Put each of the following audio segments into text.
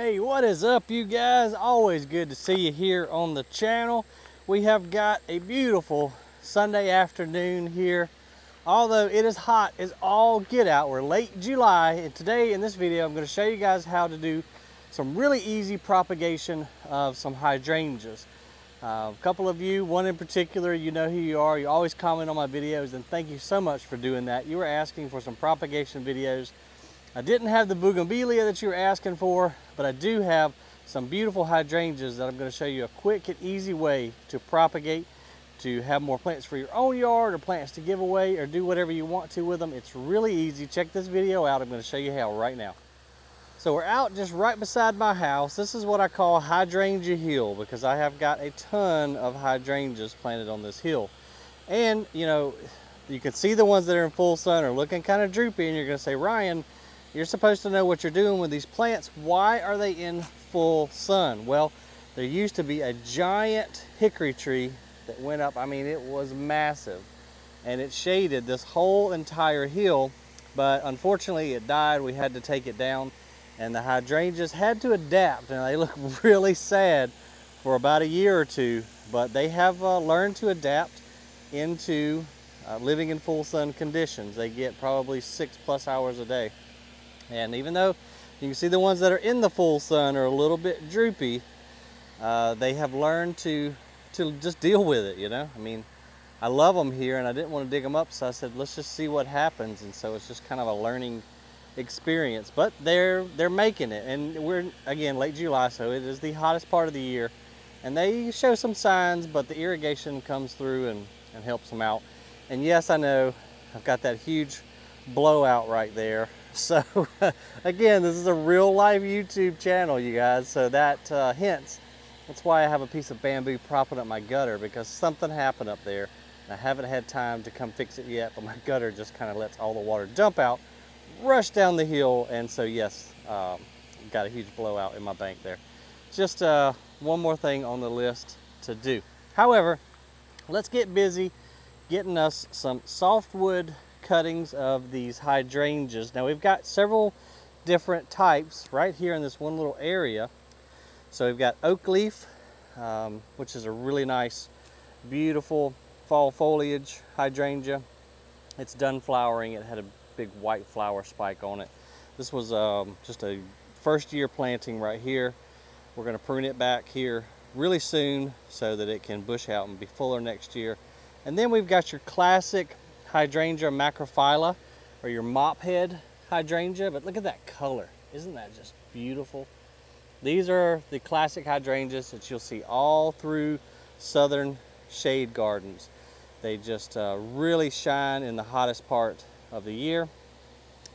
Hey, what is up, you guys? Always good to see you here on the channel. We have got a beautiful Sunday afternoon here. Although it is hot as all get out, we're late July, and today in this video I'm going to show you guys how to do some really easy propagation of some hydrangeas. A couple of you, one in particular, you know who you are. You always comment on my videos, and thank you so much for doing that. You were asking for some propagation videos. I didn't have the bougainvillea that you were asking for, but I do have some beautiful hydrangeas that I'm going to show you a quick and easy way to propagate, to have more plants for your own yard or plants to give away or do whatever you want to with them. It's really easy. Check this video out. I'm going to show you how right now. So we're out just right beside my house. This is what I call hydrangea hill because I have got a ton of hydrangeas planted on this hill. And you know, you can see the ones that are in full sun are looking kind of droopy, and you're going to say, Ryan, you're supposed to know what you're doing with these plants. Why are they in full sun? Well, there used to be a giant hickory tree that went up. I mean, it was massive, and it shaded this whole entire hill, but unfortunately it died. We had to take it down, and the hydrangeas had to adapt, and they look really sad for about a year or two, but they have learned to adapt into living in full sun conditions. They get probably 6+ hours a day. And even though you can see the ones that are in the full sun are a little bit droopy, they have learned to just deal with it, you know? I mean, I love them here, and I didn't want to dig them up, so I said, let's just see what happens. And so it's just kind of a learning experience, but they're making it. And we're, again, late July, so it is the hottest part of the year. And they show some signs, but the irrigation comes through and helps them out. And yes, I know, I've got that huge blowout right there. So again, this is a real live YouTube channel, you guys, so that hence that's why I have a piece of bamboo propping up my gutter, because something happened up there and I haven't had time to come fix it yet, but my gutter just kind of lets all the water dump out, rush down the hill, and so yes, got a huge blowout in my bank there. Just one more thing on the list to do. However, let's get busy getting us some softwood cuttings of these hydrangeas. Now we've got several different types right here in this one little area. So we've got oak leaf, which is a really nice, beautiful fall foliage hydrangea. It's done flowering. It had a big white flower spike on it. This was just a first year planting right here. We're going to prune it back here really soon so that it can bush out and be fuller next year. And then we've got your classic hydrangea macrophylla, or your mop head hydrangea. But look at that color. Isn't that just beautiful? These are the classic hydrangeas that you'll see all through southern shade gardens. They just really shine in the hottest part of the year.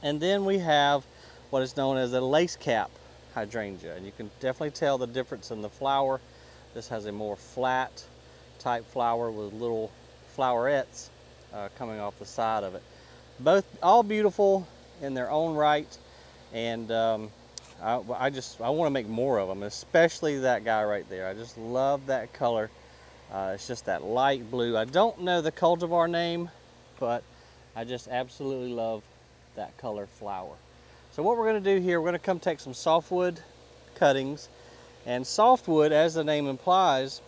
And then we have what is known as a lace cap hydrangea, and you can definitely tell the difference in the flower. This has a more flat type flower with little flowerets coming off the side of it. Both all beautiful in their own right, and I want to make more of them, especially that guy right there. I just love that color. It's just that light blue. I don't know the cultivar name, but I just absolutely love that color flower. So what we're going to do here, we're going to come take some softwood cuttings, and softwood, as the name implies,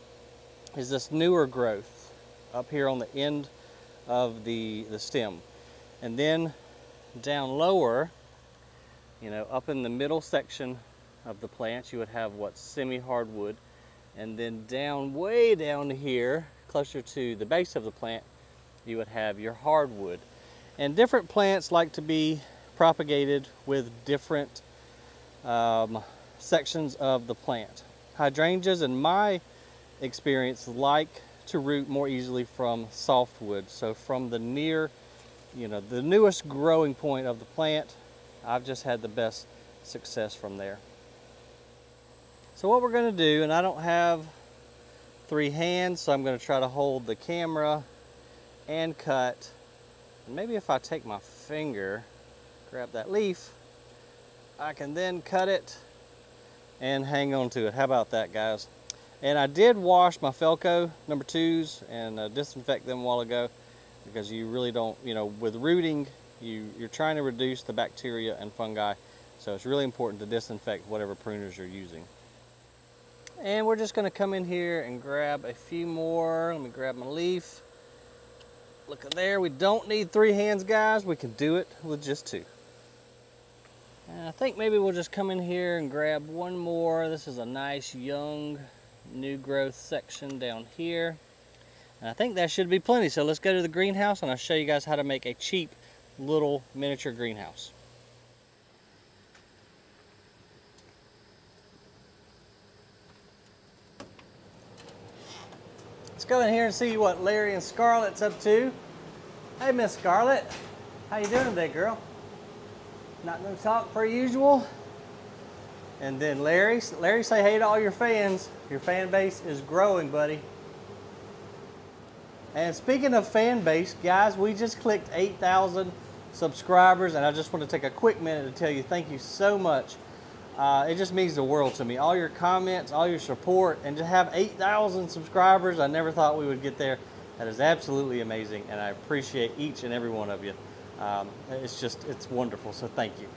is this newer growth up here on the end of the stem. And then down lower, you know, up in the middle section of the plant, you would have what's semi-hardwood, and then down way down here closer to the base of the plant, you would have your hardwood. And different plants like to be propagated with different sections of the plant. Hydrangeas, in my experience, like to root more easily from softwood. So from the near, you know, the newest growing point of the plant, I've just had the best success from there. So what we're going to do, and I don't have 3 hands, so I'm going to try to hold the camera and cut. And maybe if I take my finger, grab that leaf, I can then cut it and hang on to it. How about that, guys? And I did wash my Felco number 2s and disinfect them a while ago, because you really don't, you know, with rooting, you're trying to reduce the bacteria and fungi. So it's really important to disinfect whatever pruners you're using. And we're just going to come in here and grab a few more. Let me grab my leaf. Look at there, we don't need 3 hands, guys. We can do it with just 2. And I think maybe we'll just come in here and grab one more. This is a nice young new growth section down here. And I think that should be plenty. So let's go to the greenhouse and I'll show you guys how to make a cheap little miniature greenhouse. Let's go in here and see what Larry and Scarlett's up to. Hey, Miss Scarlett. How you doing today, girl? Not gonna talk per usual. And then Larry say hey to all your fans. Your fan base is growing, buddy. And speaking of fan base, guys, we just clicked 8,000 subscribers, and I just want to take a quick minute to tell you thank you so much. It just means the world to me. All your comments, all your support, and to have 8,000 subscribers, I never thought we would get there. That is absolutely amazing, and I appreciate each and every one of you. It's wonderful, so thank you.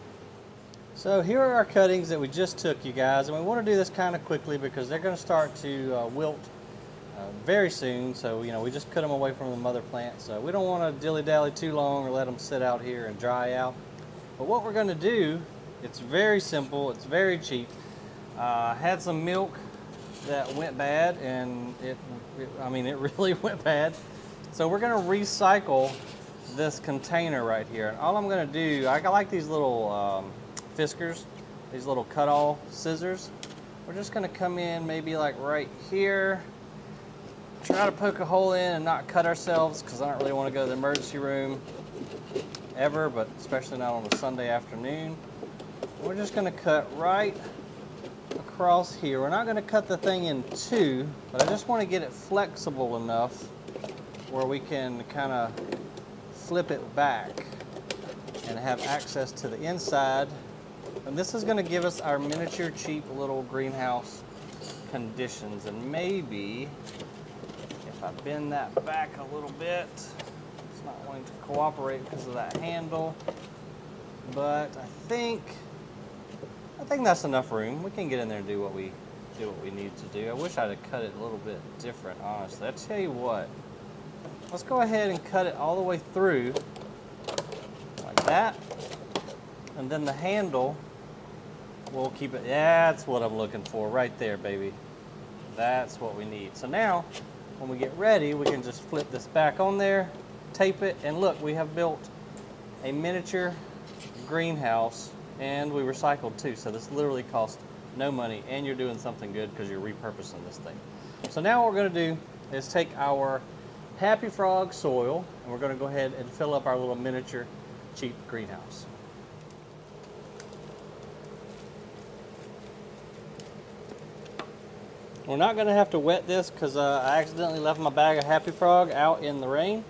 So here are our cuttings that we just took, you guys, and we want to do this kind of quickly because they're going to start to wilt very soon. So, you know, we just cut them away from the mother plant, so we don't want to dilly-dally too long or let them sit out here and dry out. But what we're going to do, it's very simple, it's very cheap. Had some milk that went bad, and it really went bad. So we're going to recycle this container right here. And all I'm going to do, I like these little fiskars, these little cut-all scissors. We're just going to come in maybe like right here, try to poke a hole in and not cut ourselves, because I don't really want to go to the emergency room ever, but especially not on a Sunday afternoon. We're just going to cut right across here. We're not going to cut the thing in 2, but I just want to get it flexible enough where we can kind of flip it back and have access to the inside. And this is going to give us our miniature cheap little greenhouse conditions. And maybe if I bend that back a little bit, it's not wanting to cooperate because of that handle, but I think that's enough room. We can get in there and do what we need to do. I wish I'd have cut it a little bit different, honestly. I tell you what, let's go ahead and cut it all the way through like that, and then the handle, we'll keep it. Yeah, that's what I'm looking for right there, baby. That's what we need. So now, when we get ready, we can just flip this back on there, tape it, and look, we have built a miniature greenhouse, and we recycled too. So this literally cost no money, and you're doing something good because you're repurposing this thing. So now what we're going to do is take our Happy Frog soil, and we're going to go ahead and fill up our little miniature cheap greenhouse. We're not going to have to wet this because I accidentally left my bag of Happy Frog out in the rain,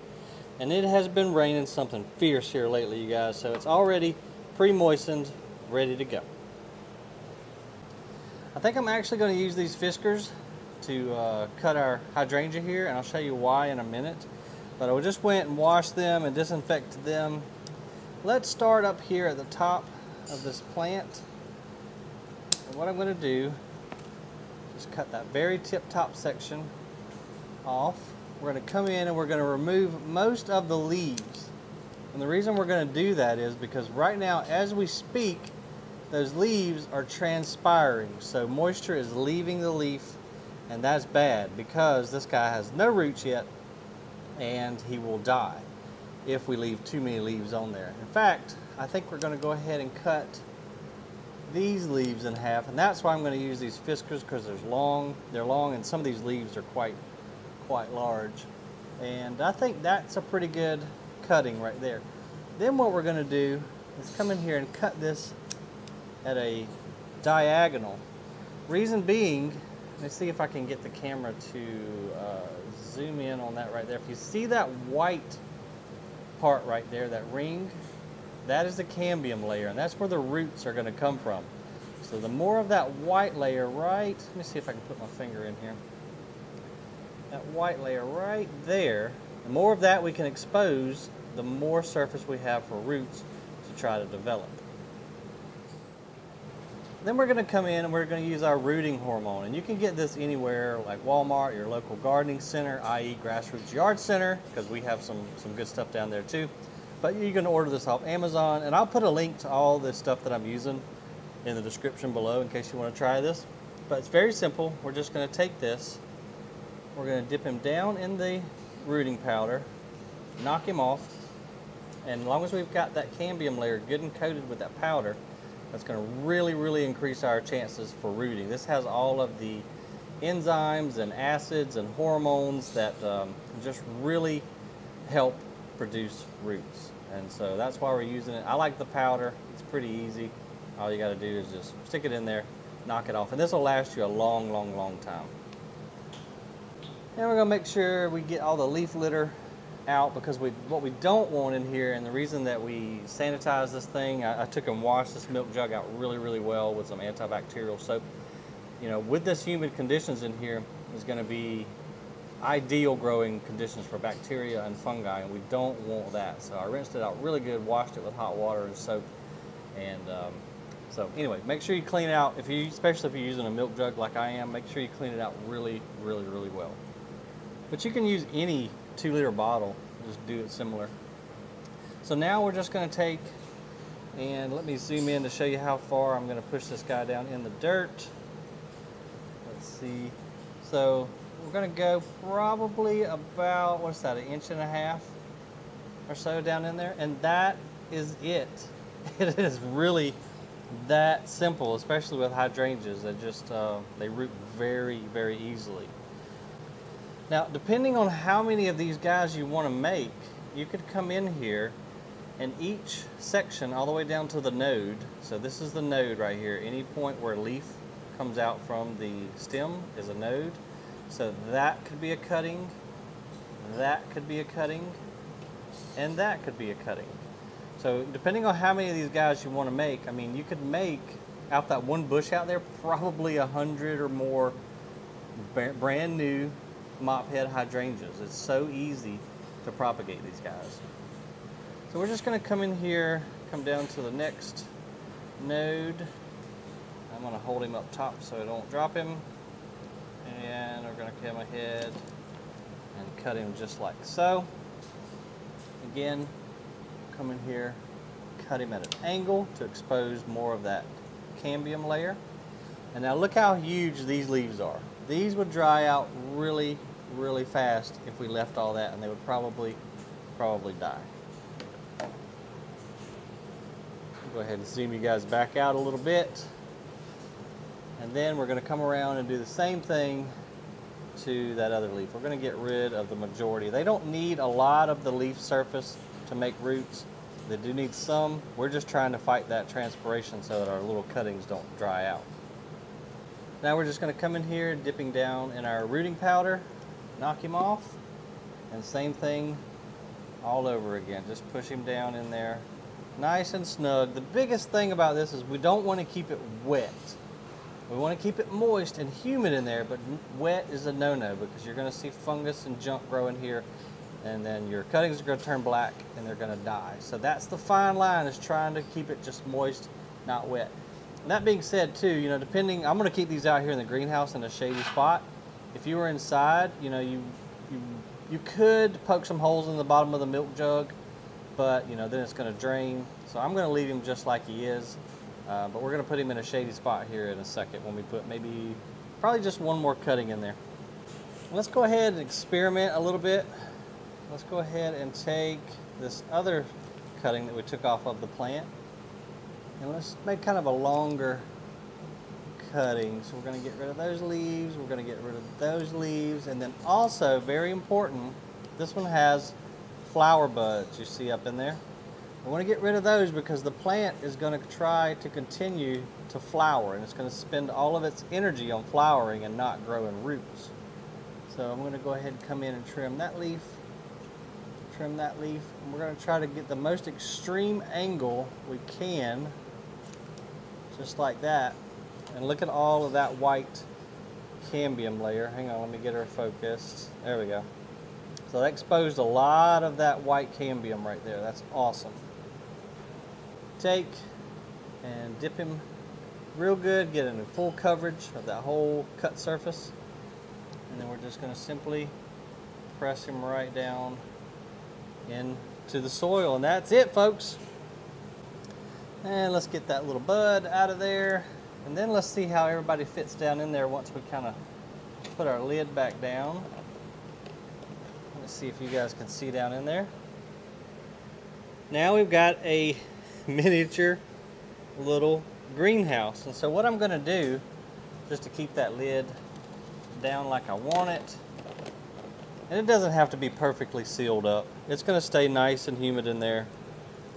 and it has been raining something fierce here lately, you guys, so it's already pre-moistened, ready to go. I think I'm actually going to use these fiskars to cut our hydrangea here, and I'll show you why in a minute. But I just went and washed them and disinfected them. Let's start up here at the top of this plant. And what I'm going to do is cut that very tip-top section off. We're going to come in and we're going to remove most of the leaves. And the reason we're going to do that is because right now, as we speak, those leaves are transpiring. So moisture is leaving the leaf, and that's bad because this guy has no roots yet, and he will die if we leave too many leaves on there. In fact, I think we're going to go ahead and cut these leaves in half, and that's why I'm going to use these fiskars, because they're long, and some of these leaves are quite large. And I think that's a pretty good cutting right there. Then what we're going to do is come in here and cut this at a diagonal. Reason being, let's see if I can get the camera to zoom in on that right there. If you see that white part right there, that ring, that is the cambium layer, and that's where the roots are going to come from. So the more of that white layer right, let me see if I can put my finger in here. That white layer right there, the more of that we can expose, the more surface we have for roots to try to develop. Then we're going to come in and we're going to use our rooting hormone. And you can get this anywhere like Walmart, your local gardening center, i.e. Grassroots Yard Center, because we have some good stuff down there too. But you can order this off Amazon, and I'll put a link to all the stuff that I'm using in the description below in case you want to try this. But it's very simple. We're just going to take this, we're going to dip him down in the rooting powder, knock him off, and as long as we've got that cambium layer good and coated with that powder, that's going to really increase our chances for rooting. This has all of the enzymes and acids and hormones that just really help produce roots. And so that's why we're using it. I like the powder. It's pretty easy. All you got to do is just stick it in there, knock it off, and this will last you a long time. And we're going to make sure we get all the leaf litter out, because what we don't want in here, and the reason that we sanitize this thing, I took and washed this milk jug out really well with some antibacterial soap. You know, with this humid conditions in here is going to be ideal growing conditions for bacteria and fungi, and we don't want that. So I rinsed it out really good, washed it with hot water and soap, and so anyway, make sure you clean it out. Especially if you're using a milk jug like I am, make sure you clean it out really well. But you can use any 2-liter bottle, just do it similar. So now we're just going to take, and let me zoom in to show you how far I'm going to push this guy down in the dirt. Let's see. So we're going to go probably about, what's that, 1.5 inches or so down in there, and that is it. It is really that simple, especially with hydrangeas. They root very easily. Now, depending on how many of these guys you want to make, you could come in here and each section all the way down to the node. So this is the node right here. Any point where a leaf comes out from the stem is a node. So that could be a cutting, that could be a cutting, and that could be a cutting. So depending on how many of these guys you want to make, I mean, you could make out that one bush out there probably 100 or more brand new mop head hydrangeas. It's so easy to propagate these guys. So we're just going to come in here, come down to the next node. I'm going to hold him up top so I don't drop him, and we're going to come ahead and cut him just like so. Again, come in here, cut him at an angle to expose more of that cambium layer. And now look how huge these leaves are. These would dry out really fast if we left all that, and they would probably die. Go ahead and zoom you guys back out a little bit. And then we're going to come around and do the same thing to that other leaf. We're going to get rid of the majority. They don't need a lot of the leaf surface to make roots. They do need some. We're just trying to fight that transpiration so that our little cuttings don't dry out. Now we're just going to come in here, dipping down in our rooting powder, knock him off, and same thing all over again. Just push him down in there nice and snug. The biggest thing about this is we don't want to keep it wet. We want to keep it moist and humid in there, but wet is a no-no, because you're going to see fungus and junk growing here, and then your cuttings are going to turn black and they're going to die. So that's the fine line, is trying to keep it just moist, not wet. And that being said too, you know, depending, I'm going to keep these out here in the greenhouse in a shady spot. If you were inside, you know, you could poke some holes in the bottom of the milk jug, but you know, then it's going to drain. So I'm going to leave him just like he is. But we're going to put him in a shady spot here in a second when we put probably just one more cutting in there. Let's go ahead and experiment a little bit. Let's go ahead and take this other cutting that we took off of the plant, and let's make kind of a longer cutting. So we're going to get rid of those leaves, we're going to get rid of those leaves, and then also, very important, this one has flower buds you see up in there. I want to get rid of those because the plant is going to try to continue to flower, and it's going to spend all of its energy on flowering and not growing roots. So I'm going to go ahead and come in and trim that leaf, and we're going to try to get the most extreme angle we can, just like that. And look at all of that white cambium layer. Hang on, let me get her focused. There we go. So that exposed a lot of that white cambium right there. That's awesome. Take and dip him real good, getting full coverage of that whole cut surface. And then we're just going to simply press him right down into the soil, and that's it, folks. And let's get that little bud out of there, and then let's see how everybody fits down in there once we kind of put our lid back down. Let's see if you guys can see down in there. Now we've got a miniature little greenhouse, and so what I'm going to do, just to keep that lid down like I want it, and it doesn't have to be perfectly sealed up. It's going to stay nice and humid in there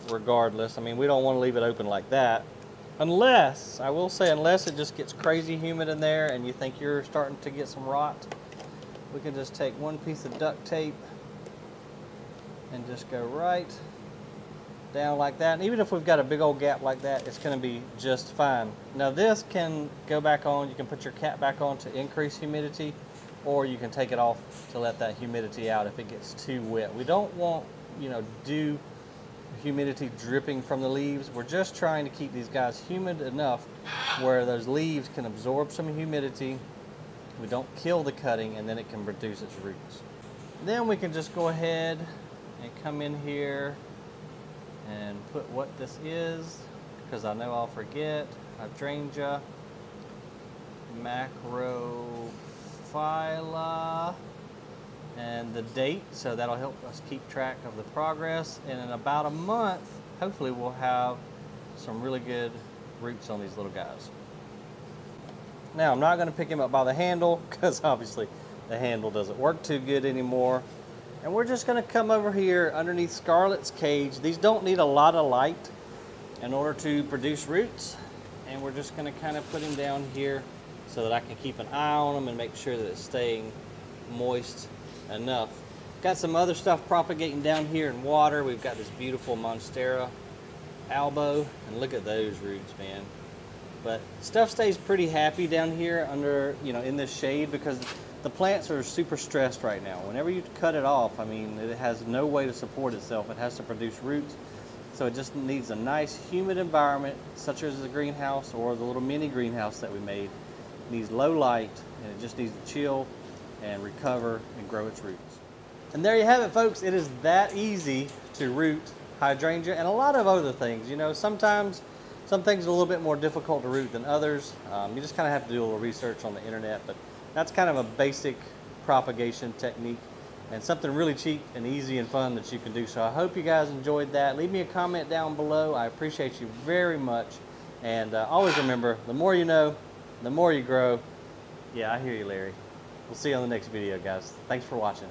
regardless. I mean, we don't want to leave it open like that, unless, I will say, unless it just gets crazy humid in there and you think you're starting to get some rot. We can just take one piece of duct tape and just go right down like that. And even if we've got a big old gap like that, it's going to be just fine. Now this can go back on. You can put your cap back on to increase humidity, or you can take it off to let that humidity out if it gets too wet. We don't want, you know, dew humidity dripping from the leaves. We're just trying to keep these guys humid enough where those leaves can absorb some humidity. We don't kill the cutting, and then it can produce its roots. Then we can just go ahead and come in here and put what this is, because I know I'll forget. Hydrangea macrophylla, and the date, so that'll help us keep track of the progress. And in about a month, hopefully we'll have some really good roots on these little guys. Now, I'm not going to pick him up by the handle, because obviously the handle doesn't work too good anymore. And we're just going to come over here underneath Scarlett's cage. These don't need a lot of light in order to produce roots. And we're just going to kind of put him down here so that I can keep an eye on them and make sure that it's staying moist enough. Got some other stuff propagating down here in water. We've got this beautiful Monstera albo, and look at those roots, man. But stuff stays pretty happy down here under, you know, in this shade, because the plants are super stressed right now. Whenever you cut it off, I mean, it has no way to support itself. It has to produce roots. So it just needs a nice humid environment, such as the greenhouse or the little mini greenhouse that we made. It needs low light, and it just needs to chill and recover and grow its roots. And there you have it, folks. It is that easy to root hydrangea and a lot of other things. You know, sometimes some things are a little bit more difficult to root than others. You just kind of have to do a little research on the internet, but that's kind of a basic propagation technique and something really cheap and easy and fun that you can do. So I hope you guys enjoyed that. Leave me a comment down below. I appreciate you very much. And always remember, the more you know, the more you grow. Yeah, I hear you, Larry. We'll see you on the next video, guys. Thanks for watching.